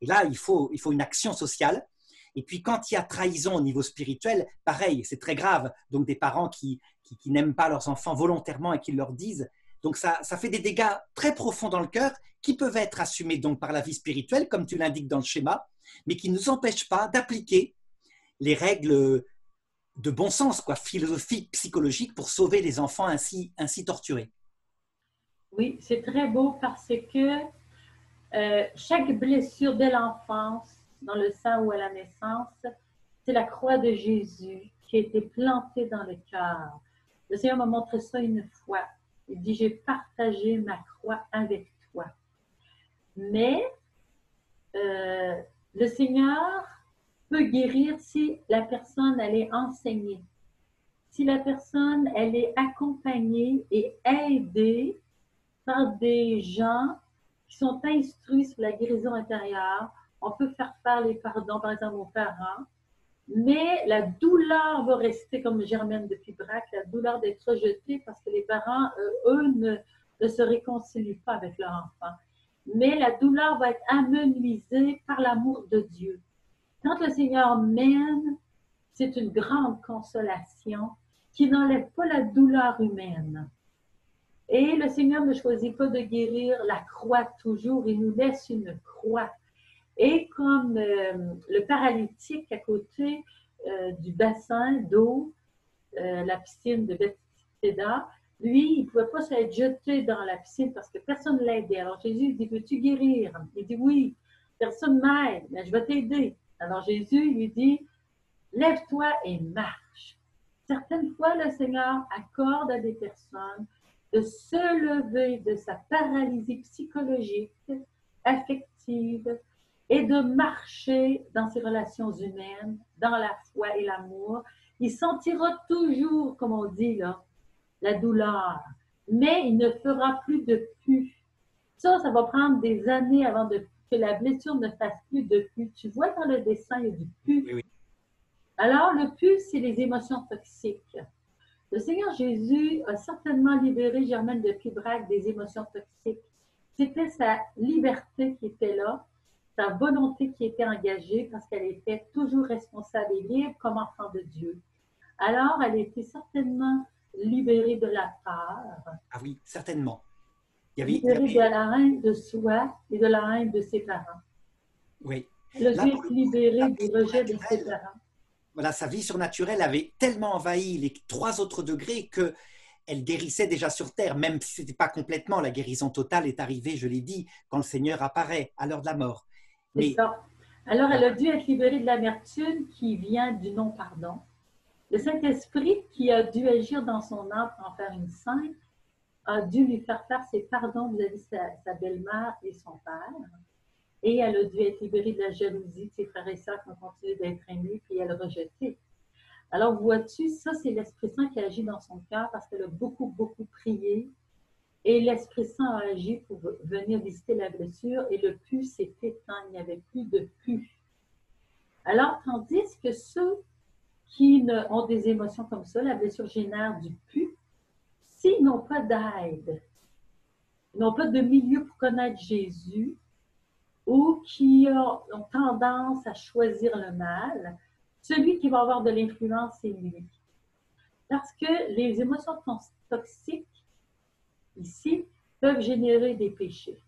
Et là, il faut une action sociale. Et puis, quand il y a trahison au niveau spirituel, pareil, c'est très grave. Donc, des parents qui n'aiment pas leurs enfants volontairement et qui leur disent. Donc, ça fait des dégâts très profonds dans le cœur qui peuvent être assumés donc par la vie spirituelle, comme tu l'indiques dans le schéma, mais qui ne nous empêchent pas d'appliquer les règles de bon sens, quoi, philosophique, psychologique, pour sauver les enfants ainsi torturés. oui, c'est très beau parce que chaque blessure dès l'enfance, dans le sein ou à la naissance, c'est la croix de Jésus qui a été plantée dans le cœur. Le Seigneur m'a montré ça une fois. Il dit, j'ai partagé ma croix avec toi. Mais euh, le Seigneur peut guérir si la personne, elle est enseignée. Si la personne, elle est accompagnée et aidée par des gens qui sont instruits sur la guérison intérieure, on peut faire les pardons, par exemple, aux parents, mais la douleur va rester comme Germaine de Pibrac, la douleur d'être rejeté parce que les parents, eux, ne se réconcilient pas avec leur enfant. Mais la douleur va être amenuisée par l'amour de Dieu. Quand le Seigneur mène, c'est une grande consolation qui n'enlève pas la douleur humaine. Et le Seigneur ne choisit pas de guérir la croix toujours, il nous laisse une croix. Et comme le paralytique à côté du bassin d'eau, la piscine de Bethesda, lui, il ne pouvait pas être jeté dans la piscine parce que personne ne l'aidait. Alors Jésus dit, veux-tu guérir? Il dit, oui, personne ne m'aide, mais je vais t'aider. Alors Jésus lui dit, lève-toi et marche. Certaines fois, le Seigneur accorde à des personnes de se lever de sa paralysie psychologique, affective, et de marcher dans ses relations humaines, dans la foi et l'amour. Il sentira toujours, comme on dit là, la douleur, mais il ne fera plus de pu. Ça va prendre des années avant que la blessure ne fasse plus de pus. Tu vois dans le dessin, il y a du pus. Oui, oui. Alors, le pus, c'est les émotions toxiques. Le Seigneur Jésus a certainement libéré Germaine de Pibrac des émotions toxiques. C'était sa liberté qui était là, sa volonté qui était engagée parce qu'elle était toujours responsable et libre comme enfant de Dieu. Alors, elle était certainement libérée de la peur, Ah oui, certainement. Il y libérée de avait, la haine de soi et de la haine de ses parents. oui. Elle a dû Là, pour être le coup, sa libérée du vie rejet de ses surnaturelle, parents. voilà, sa vie surnaturelle avait tellement envahi les 3 autres degrés que elle guérissait déjà sur terre, même si ce n'était pas complètement. La guérison totale est arrivée, je l'ai dit, quand le Seigneur apparaît à l'heure de la mort. C'est Mais ça. Alors, elle voilà, a dû être libérée de l'amertume qui vient du non-pardon. Le Saint-Esprit, qui a dû agir dans son âme pour en faire une sainte, a dû lui faire faire ses pardons vis-à-vis de sa belle-mère et son père. Et elle a dû être libérée de la jalousie de ses frères et sœurs qui ont continué d'être aimés, puis elle a rejeté. Alors, vois-tu, ça, c'est l'Esprit Saint qui agit dans son cœur parce qu'elle a beaucoup, beaucoup prié. Et l'Esprit Saint a agi pour venir visiter la blessure et le pus s'est éteint. Il n'y avait plus de pus. Alors, tandis que ceux qui ont des émotions comme ça, la blessure génère du pus, s'ils n'ont pas d'aide, ils n'ont pas de milieu pour connaître Jésus, ou qui ont tendance à choisir le mal, celui qui va avoir de l'influence, c'est lui. Parce que les émotions toxiques, ici, peuvent générer des péchés.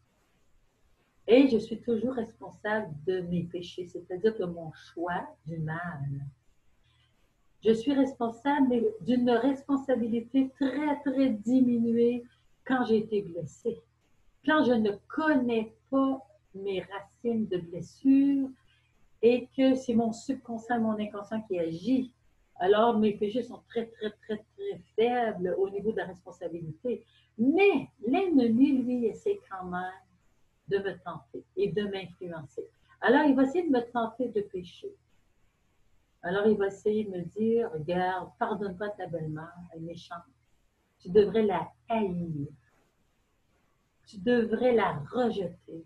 Et je suis toujours responsable de mes péchés, c'est-à-dire de mon choix du mal. Je suis responsable d'une responsabilité très, très diminuée quand j'ai été blessée. Quand je ne connais pas mes racines de blessure et que c'est mon subconscient, mon inconscient qui agit, alors mes péchés sont très, très, très, très faibles au niveau de la responsabilité. Mais l'ennemi, lui, essaie quand même de me tenter et de m'influencer. Alors, il va essayer de me tenter de pécher. Alors, il va essayer de me dire, regarde, pardonne pas ta belle-mère, elle est méchante. Tu devrais la haïr. Tu devrais la rejeter.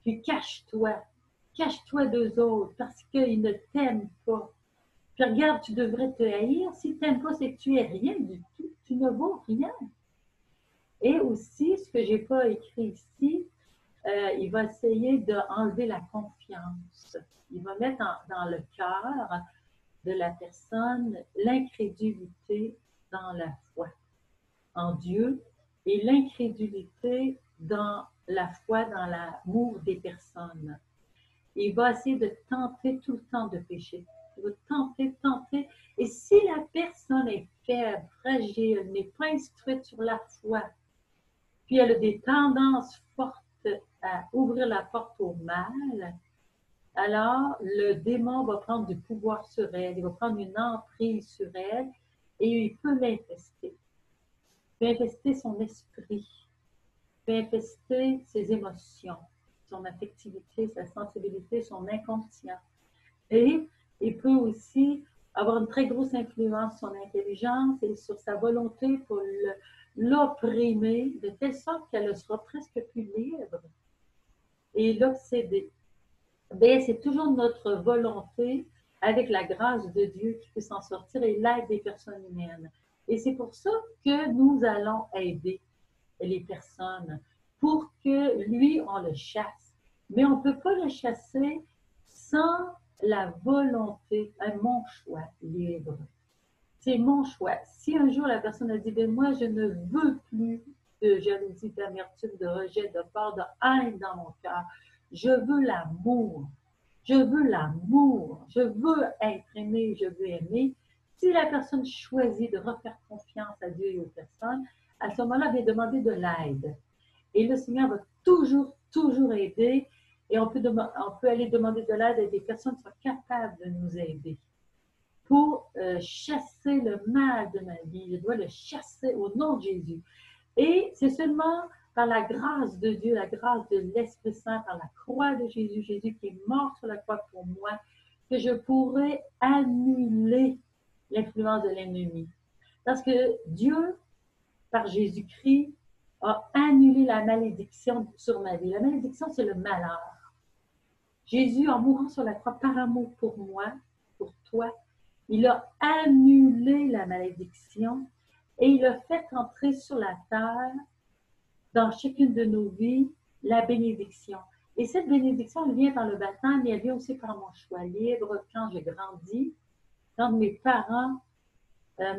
Puis cache-toi d'eux autres parce qu'ils ne t'aiment pas. Puis regarde, tu devrais te haïr. Si tu n'aimes pas, c'est que tu es rien du tout. Tu ne vaux rien. Et aussi, ce que je n'ai pas écrit ici, il va essayer d'enlever la confiance. Il va mettre dans le cœur de la personne l'incrédulité dans la foi en Dieu et l'incrédulité dans la foi, dans l'amour des personnes. Il va essayer de tenter tout le temps de pécher. Il va tenter. Et si la personne est faible, fragile, n'est pas instruite sur la foi, puis elle a des tendances fortes à ouvrir la porte au mal, alors le démon va prendre du pouvoir sur elle, il va prendre une emprise sur elle et il peut l'infester. Il peut infester son esprit, il peut infester ses émotions, son affectivité, sa sensibilité, son inconscient. Et il peut aussi avoir une très grosse influence sur son intelligence et sur sa volonté pour l'opprimer de telle sorte qu'elle sera presque plus libre et l'obséder. Bien, c'est toujours notre volonté, avec la grâce de Dieu, qui peut s'en sortir et l'aide des personnes humaines. Et c'est pour ça que nous allons aider les personnes pour que lui, on le chasse. Mais on ne peut pas le chasser sans la volonté, mon choix libre. C'est mon choix. Si un jour la personne a dit, ben moi, je ne veux plus de jalousie, d'amertume, de rejet, de peur, de haine dans mon cœur, je veux l'amour. Je veux l'amour. Je veux être aimé. Je veux aimer. Si la personne choisit de refaire confiance à Dieu et aux personnes, à ce moment-là, elle vient demander de l'aide. Et le Seigneur va toujours, toujours aider. Et on peut aller demander de l'aide à des personnes qui sont capables de nous aider pour chasser le mal de ma vie. Je dois le chasser au nom de Jésus. Et c'est seulement par la grâce de Dieu, la grâce de l'Esprit Saint, par la croix de Jésus, Jésus qui est mort sur la croix pour moi, que je pourrai annuler l'influence de l'ennemi. Parce que Dieu, par Jésus-Christ, a annulé la malédiction sur ma vie. La malédiction, c'est le malheur. Jésus, en mourant sur la croix par amour pour moi, pour toi, il a annulé la malédiction et il a fait entrer sur la terre, dans chacune de nos vies, la bénédiction. Et cette bénédiction, elle vient par le baptême, mais elle vient aussi par mon choix libre quand j'ai grandi, quand mes parents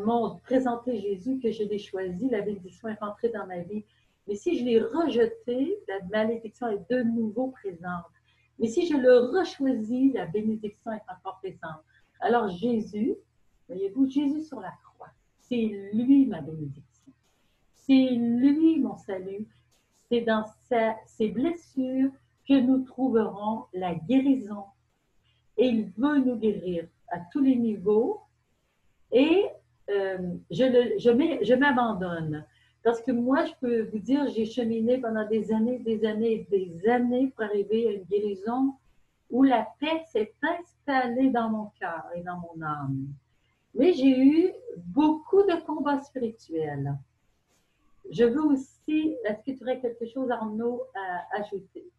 m'ont présenté Jésus, que je l'ai choisi, la bénédiction est rentrée dans ma vie. Mais si je l'ai rejeté, la malédiction est de nouveau présente. Mais si je le rechoisis, la bénédiction est encore présente. Alors Jésus, voyez-vous, Jésus sur la croix, c'est lui ma bénédiction. C'est lui mon salut. C'est dans ses blessures que nous trouverons la guérison. Et il veut nous guérir à tous les niveaux. Et je m'abandonne. Parce que moi, je peux vous dire, j'ai cheminé pendant des années, des années, des années pour arriver à une guérison où la paix s'est installée dans mon cœur et dans mon âme. Mais j'ai eu beaucoup de combats spirituels. Je veux aussi, est-ce que tu aurais quelque chose, Arnaud, à ajouter?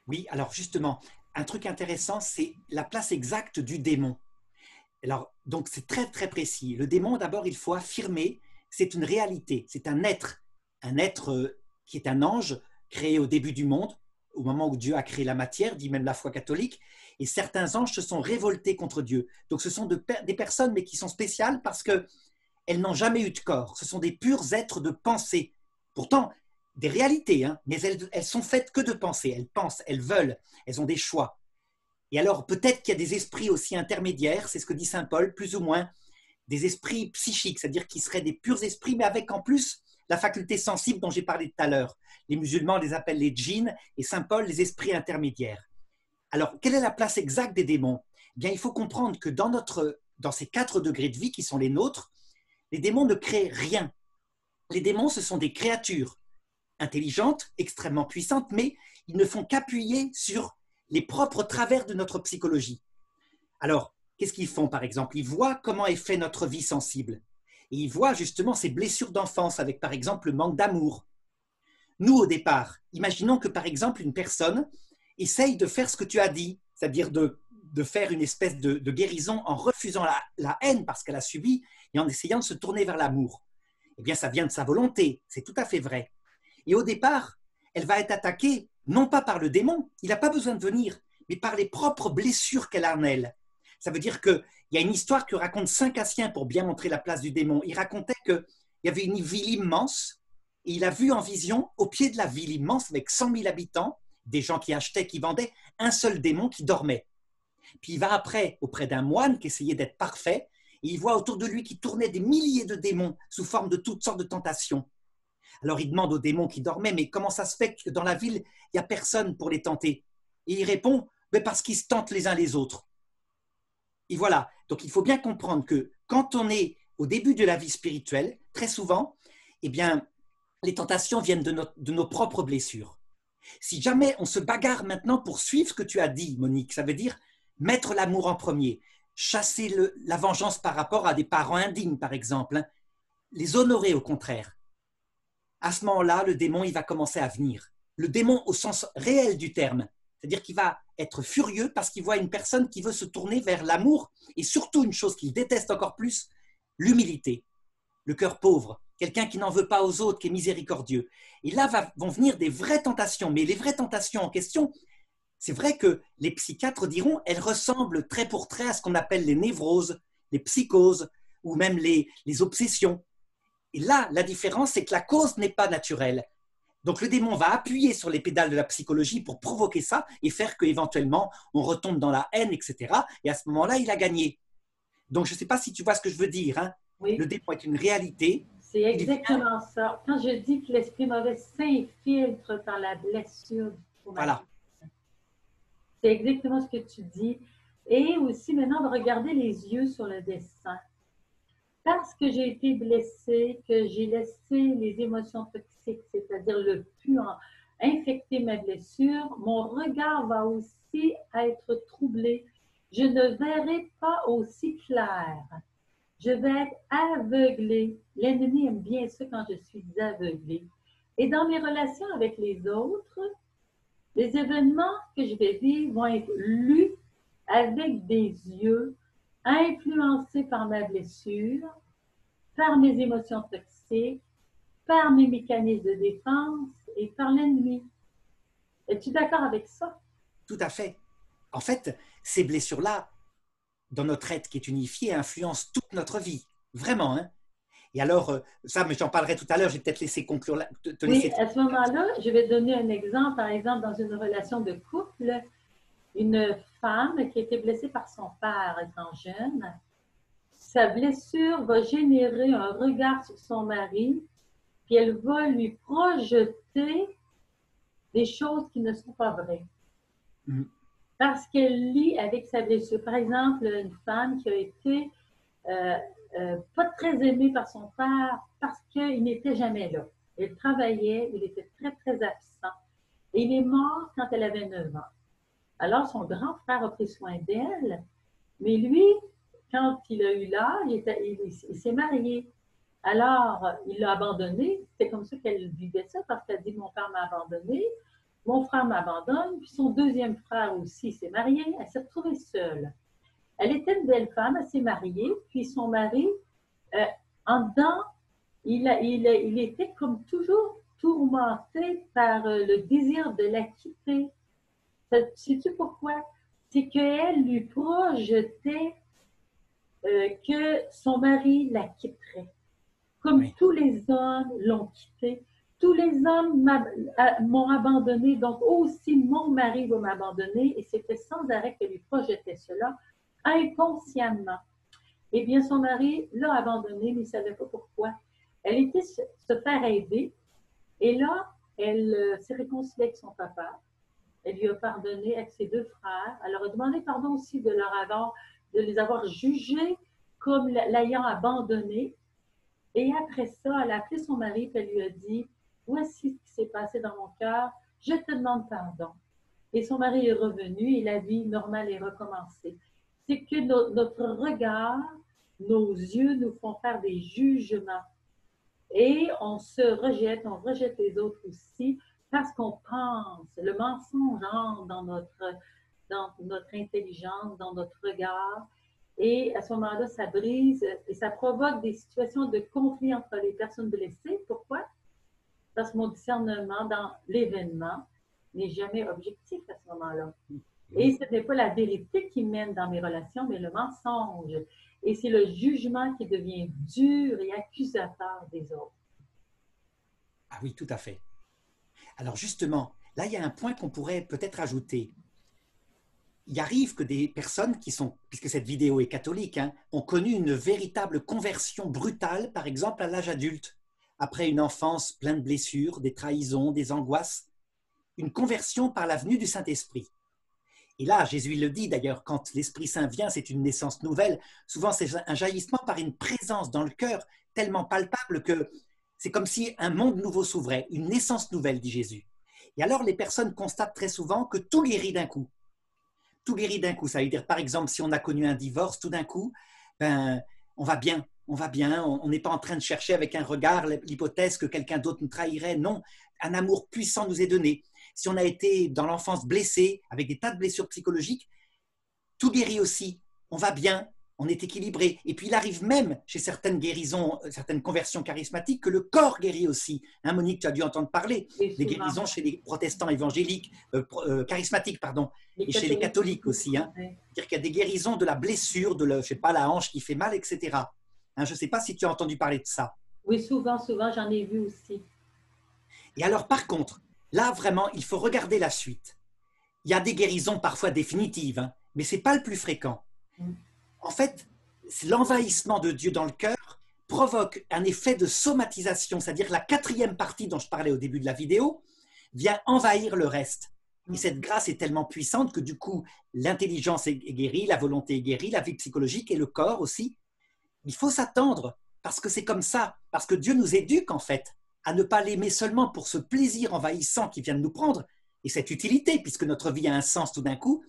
Oui, alors justement, un truc intéressant, c'est la place exacte du démon. Alors, donc c'est très très précis. Le démon, d'abord, il faut affirmer, c'est une réalité, c'est un être qui est un ange créé au début du monde, au moment où Dieu a créé la matière, dit même la foi catholique, et certains anges se sont révoltés contre Dieu. Donc ce sont des personnes, mais qui sont spéciales parce qu'elles n'ont jamais eu de corps. Ce sont des purs êtres de pensée. Pourtant, des réalités, hein, mais elles sont faites que de pensée. Elles pensent, elles veulent, elles ont des choix. Et alors, peut-être qu'il y a des esprits aussi intermédiaires, c'est ce que dit saint Paul, plus ou moins, des esprits psychiques, c'est-à-dire qui seraient des purs esprits, mais avec en plus la faculté sensible dont j'ai parlé tout à l'heure. Les musulmans les appellent les djinns et saint Paul les esprits intermédiaires. Alors, quelle est la place exacte des démons? Eh bien, il faut comprendre que dans ces 4 degrés de vie qui sont les nôtres, les démons ne créent rien. Les démons, ce sont des créatures intelligentes, extrêmement puissantes, mais ils ne font qu'appuyer sur les propres travers de notre psychologie. Alors, qu'est-ce qu'ils font, par exemple? Ils voient comment est fait notre vie sensible. Et ils voient justement ces blessures d'enfance avec, par exemple, le manque d'amour. Nous, au départ, imaginons que, par exemple, une personne essaye de faire ce que tu as dit, c'est-à-dire de faire une espèce de guérison en refusant la haine parce qu'elle a subi et en essayant de se tourner vers l'amour. Eh bien, ça vient de sa volonté, c'est tout à fait vrai. Et au départ, elle va être attaquée non pas par le démon, il n'a pas besoin de venir, mais par les propres blessures qu'elle a en elle. Ça veut dire qu'il y a une histoire que raconte Saint Cassien pour bien montrer la place du démon. Il racontait qu'il y avait une ville immense et il a vu en vision, au pied de la ville immense, avec 100 000 habitants, des gens qui achetaient, qui vendaient, un seul démon qui dormait. Puis il va après auprès d'un moine qui essayait d'être parfait, et il voit autour de lui qui tournaient des milliers de démons sous forme de toutes sortes de tentations. Alors il demande aux démons qui dormaient, mais comment ça se fait que dans la ville, il n'y a personne pour les tenter? Et il répond, mais parce qu'ils se tentent les uns les autres. Et voilà, donc il faut bien comprendre que quand on est au début de la vie spirituelle, très souvent, eh bien, les tentations viennent de nos propres blessures. Si jamais on se bagarre maintenant pour suivre ce que tu as dit, Monique, ça veut dire mettre l'amour en premier, chasser la vengeance par rapport à des parents indignes, par exemple, hein, les honorer au contraire. À ce moment-là, le démon, il va commencer à venir. Le démon au sens réel du terme, c'est-à-dire qu'il va être furieux parce qu'il voit une personne qui veut se tourner vers l'amour et surtout une chose qu'il déteste encore plus, l'humilité, le cœur pauvre, quelqu'un qui n'en veut pas aux autres, qui est miséricordieux. Et là vont venir des vraies tentations, mais les vraies tentations en question, c'est vrai que les psychiatres diront, elles ressemblent trait pour trait à ce qu'on appelle les névroses, les psychoses ou même les obsessions. Et là, la différence, c'est que la cause n'est pas naturelle. Donc le démon va appuyer sur les pédales de la psychologie pour provoquer ça et faire qu'éventuellement on retombe dans la haine, etc. Et à ce moment-là, il a gagné. Donc je ne sais pas si tu vois ce que je veux dire. Hein. Oui. Le démon est une réalité. C'est exactement ça. Quand je dis que l'esprit mauvais s'infiltre par la blessure du traumatisme, Voilà. c'est exactement ce que tu dis. Et aussi maintenant de regarder les yeux sur le destin. Parce que j'ai été blessée, que j'ai laissé les émotions toxiques, c'est-à-dire le puant, infecter ma blessure, mon regard va aussi être troublé. Je ne verrai pas aussi clair. Je vais être aveuglée. L'ennemi aime bien ça quand je suis aveuglée. Et dans mes relations avec les autres, Les événements que je vais vivre vont être lus avec des yeux, influencés par ma blessure, par mes émotions toxiques, par mes mécanismes de défense et par l'ennemi. Es-tu d'accord avec ça? Tout à fait. En fait, ces blessures-là, dans notre être qui est unifié, influencent toute notre vie. Vraiment, hein. Et alors, ça, mais j'en parlerai tout à l'heure, je vais peut-être laisser conclure, te Oui, laisser. à ce moment-là, je vais donner un exemple. Par exemple, dans une relation de couple, une femme qui a été blessée par son père étant jeune, sa blessure va générer un regard sur son mari, puis elle va lui projeter des choses qui ne sont pas vraies. Mm. Parce qu'elle lit avec sa blessure. Par exemple, une femme qui a été euh, pas très aimée par son père parce qu'il n'était jamais là. Elle travaillait, il était très, très absent. Et il est mort quand elle avait 9 ans. Alors, son grand frère a pris soin d'elle, mais lui, quand il a eu l'âge, il s'est marié. Alors, il l'a abandonnée. C'est comme ça qu'elle vivait ça, parce qu'elle dit, mon père m'a abandonnée, mon frère m'abandonne, puis son deuxième frère aussi s'est marié. Elle s'est retrouvée seule. Elle était une belle femme, elle s'est mariée, puis son mari, euh, en dedans, il était comme toujours tourmenté par le désir de la quitter. Sais-tu pourquoi? C'est qu'elle lui projetait que son mari la quitterait. Comme Oui. tous les hommes l'ont quitté, tous les hommes m'ont abandonné, donc aussi mon mari va m'abandonner. Et c'était sans arrêt qu'elle lui projetait cela inconsciemment. Eh bien, son mari l'a abandonnée, mais il ne savait pas pourquoi. Elle était se faire aider. Et là, elle s'est réconciliée avec son papa. Elle lui a pardonné avec ses deux frères. Elle leur a demandé pardon aussi de les avoir jugés comme l'ayant abandonnée. Et après ça, elle a appelé son mari et elle lui a dit, voici ce qui s'est passé dans mon cœur, je te demande pardon. Et son mari est revenu et la vie normale est recommencée. C'est que notre regard, nos yeux nous font faire des jugements. Et on rejette les autres aussi parce qu'on pense. Le mensonge entre dans notre intelligence, dans notre regard. Et à ce moment-là, ça brise et ça provoque des situations de conflit entre les personnes blessées. Pourquoi? Parce que mon discernement dans l'événement n'est jamais objectif à ce moment-là. Et ce n'est pas la vérité qui mène dans mes relations, mais le mensonge. Et c'est le jugement qui devient dur et accusateur des autres. Ah oui, tout à fait. Alors justement, là, il y a un point qu'on pourrait peut-être ajouter. Il arrive que des personnes qui sont, puisque cette vidéo est catholique, hein, ont connu une véritable conversion brutale, par exemple à l'âge adulte, après une enfance pleine de blessures, des trahisons, des angoisses, une conversion par la venue du Saint-Esprit. Et là, Jésus le dit d'ailleurs, quand l'Esprit Saint vient, c'est une naissance nouvelle. Souvent, c'est un jaillissement par une présence dans le cœur tellement palpable que c'est comme si un monde nouveau s'ouvrait, une naissance nouvelle, dit Jésus. Et alors, les personnes constatent très souvent que tout guérit d'un coup. Tout guérit d'un coup. Ça veut dire, par exemple, si on a connu un divorce, tout d'un coup, ben, on va bien, on n'est pas en train de chercher avec un regard l'hypothèse que quelqu'un d'autre nous trahirait. Non, un amour puissant nous est donné. Si on a été dans l'enfance blessé, avec des tas de blessures psychologiques, tout guérit aussi. On va bien, on est équilibré. Et puis il arrive même chez certaines guérisons, certaines conversions charismatiques, que le corps guérit aussi. Hein, Monique, tu as dû entendre parler des guérisons chez les protestants évangéliques, charismatiques, pardon, et chez les catholiques aussi. Hein. C'est-à-dire qu'il y a des guérisons de la blessure, de je sais pas, la hanche qui fait mal, etc. Hein, je ne sais pas si tu as entendu parler de ça. Oui, souvent, j'en ai vu aussi. Et alors, par contre, là, vraiment, il faut regarder la suite. Il y a des guérisons parfois définitives, hein, mais ce n'est pas le plus fréquent. En fait, l'envahissement de Dieu dans le cœur provoque un effet de somatisation, c'est-à-dire la quatrième partie dont je parlais au début de la vidéo vient envahir le reste. Et cette grâce est tellement puissante que du coup, l'intelligence est guérie, la volonté est guérie, la vie psychologique et le corps aussi. Il faut s'attendre, parce que c'est comme ça, parce que Dieu nous éduque en fait à ne pas l'aimer seulement pour ce plaisir envahissant qui vient de nous prendre, et cette utilité, puisque notre vie a un sens tout d'un coup.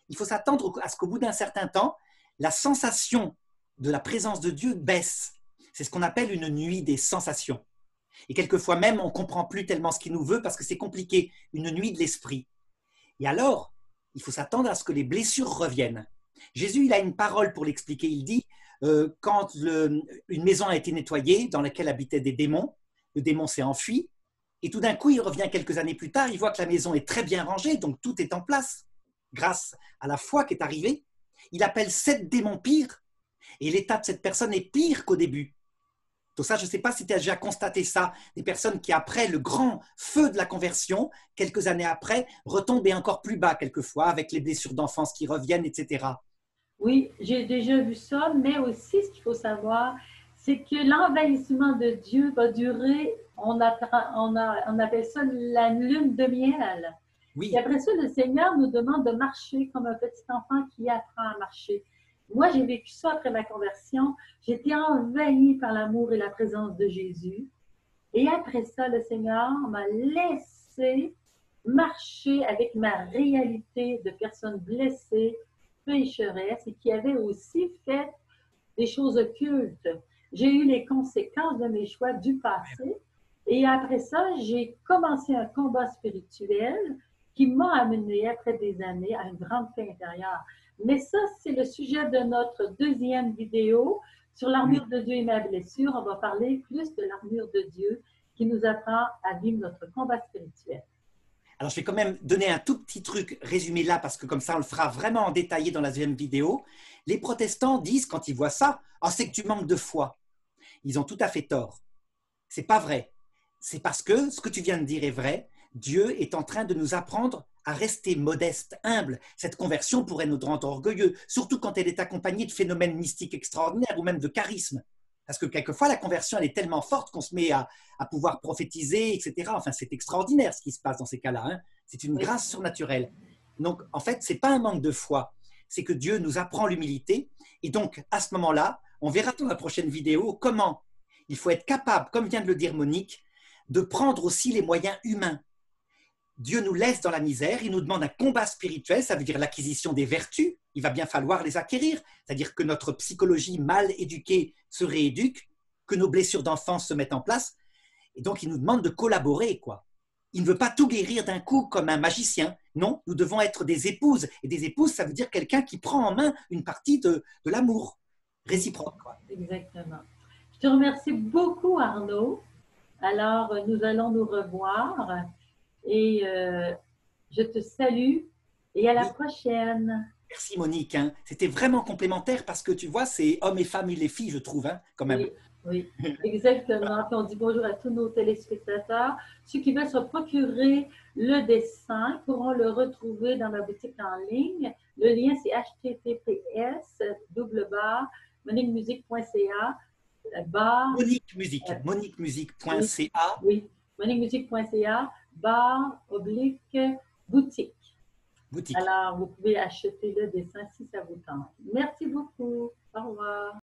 Il faut s'attendre à ce qu'au bout d'un certain temps, la sensation de la présence de Dieu baisse. C'est ce qu'on appelle une nuit des sensations. Et quelquefois même, on ne comprend plus tellement ce qu'il nous veut parce que c'est compliqué, une nuit de l'esprit. Et alors, il faut s'attendre à ce que les blessures reviennent. Jésus, il a une parole pour l'expliquer. Il dit, quand une maison a été nettoyée dans laquelle habitaient des démons, le démon s'est enfui, et tout d'un coup, il revient quelques années plus tard, il voit que la maison est très bien rangée, donc tout est en place, grâce à la foi qui est arrivée. Il appelle 7 démons pires, et l'état de cette personne est pire qu'au début. Tout ça, je ne sais pas si tu as déjà constaté ça, des personnes qui, après le grand feu de la conversion, quelques années après, retombent encore plus bas quelquefois, avec les blessures d'enfance qui reviennent, etc. Oui, j'ai déjà vu ça, mais aussi ce qu'il faut savoir, c'est que l'envahissement de Dieu va durer, on appelle ça la lune de miel. Et Oui, après ça, le Seigneur nous demande de marcher comme un petit enfant qui apprend à marcher. Moi, j'ai vécu ça après ma conversion. J'étais envahie par l'amour et la présence de Jésus. Et après ça, le Seigneur m'a laissé marcher avec ma réalité de personne blessée, pécheresse, et qui avait aussi fait des choses occultes. J'ai eu les conséquences de mes choix du passé. Et après ça, j'ai commencé un combat spirituel qui m'a amené, après des années, à une grande paix intérieure. Mais ça, c'est le sujet de notre deuxième vidéo sur oui. l'armure de Dieu et ma blessure. On va parler plus de l'armure de Dieu qui nous apprend à vivre notre combat spirituel. Alors, je vais quand même donner un tout petit truc résumé là, parce que comme ça, on le fera vraiment en détaillé dans la deuxième vidéo. Les protestants disent, quand ils voient ça, oh, c'est que tu manques de foi. Ils ont tout à fait tort. C'est pas vrai. C'est parce que ce que tu viens de dire est vrai. Dieu est en train de nous apprendre à rester modeste, humble. Cette conversion pourrait nous rendre orgueilleux, surtout quand elle est accompagnée de phénomènes mystiques extraordinaires ou même de charisme. Parce que quelquefois, la conversion, elle est tellement forte qu'on se met à pouvoir prophétiser, etc. Enfin, c'est extraordinaire ce qui se passe dans ces cas-là, hein. C'est une Oui, grâce surnaturelle. Donc, en fait, ce n'est pas un manque de foi. C'est que Dieu nous apprend l'humilité. Et donc, à ce moment-là, on verra dans la prochaine vidéo comment il faut être capable, comme vient de le dire Monique, de prendre aussi les moyens humains. Dieu nous laisse dans la misère, il nous demande un combat spirituel, ça veut dire l'acquisition des vertus, il va bien falloir les acquérir, c'est-à-dire que notre psychologie mal éduquée se rééduque, que nos blessures d'enfance se mettent en place, et donc il nous demande de collaborer, quoi. Il ne veut pas tout guérir d'un coup comme un magicien, non, nous devons être des épouses, et des épouses, ça veut dire quelqu'un qui prend en main une partie de l'amour réciproque, quoi. exactement. Je te remercie beaucoup, Arnaud. Alors, nous allons nous revoir et je te salue et à la Oui, prochaine. merci Monique, hein. C'était vraiment complémentaire parce que tu vois, c'est hommes et femmes et les filles, je trouve, hein, quand même. Oui, oui, exactement. Puis on dit bonjour à tous nos téléspectateurs. Ceux qui veulent se procurer le dessin pourront le retrouver dans la boutique en ligne. Le lien, c'est https://moniquemusique.ca barre, oui, Moniquemusique.ca, oui, moniquemusique.ca barre oblique boutique. boutique. Alors, vous pouvez acheter le dessin si ça vous tente. Merci beaucoup. Au revoir.